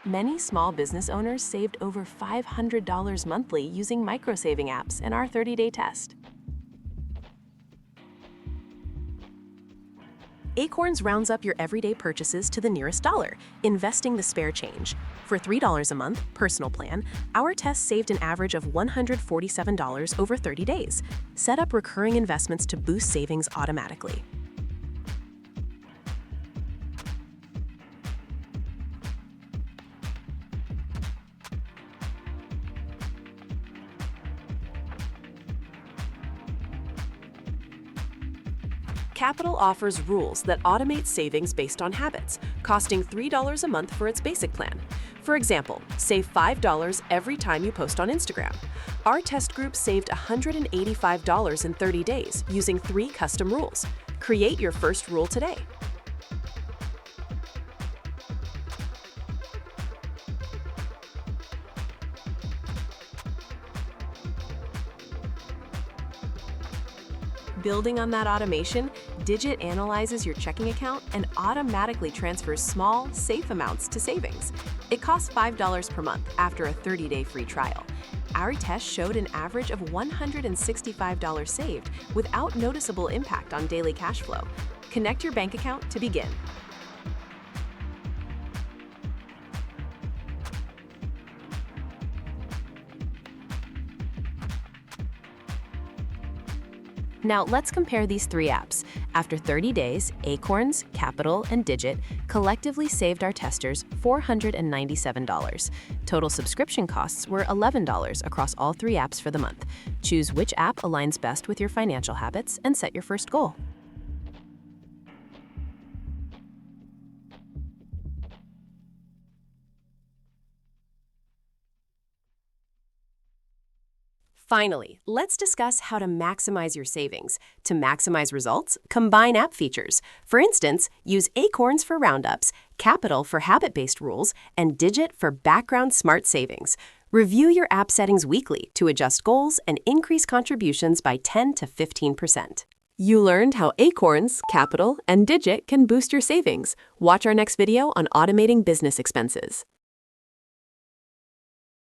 Many small business owners saved over $500 monthly using microsaving apps in our 30-day test. Acorns rounds up your everyday purchases to the nearest dollar, investing the spare change. For $3 a month, personal plan, our test saved an average of $147 over 30 days. Set up recurring investments to boost savings automatically. Qapital offers rules that automate savings based on habits, costing $3 a month for its basic plan. For example, save $5 every time you post on Instagram. Our test group saved $185 in 30 days using 3 custom rules. Create your first rule today. Building on that automation, Digit analyzes your checking account and automatically transfers small, safe amounts to savings. It costs $5 per month after a 30-day free trial. Our test showed an average of $165 saved without noticeable impact on daily cash flow. Connect your bank account to begin. Now let's compare these 3 apps. After 30 days, Acorns, Qapital, and Digit collectively saved our testers $497. Total subscription costs were $11 across all 3 apps for the month. Choose which app aligns best with your financial habits and set your first goal. Finally, let's discuss how to maximize your savings. To maximize results, combine app features. For instance, use Acorns for roundups, Qapital for habit-based rules, and Digit for background smart savings. Review your app settings weekly to adjust goals and increase contributions by 10 to 15%. You learned how Acorns, Qapital, and Digit can boost your savings. Watch our next video on automating business expenses.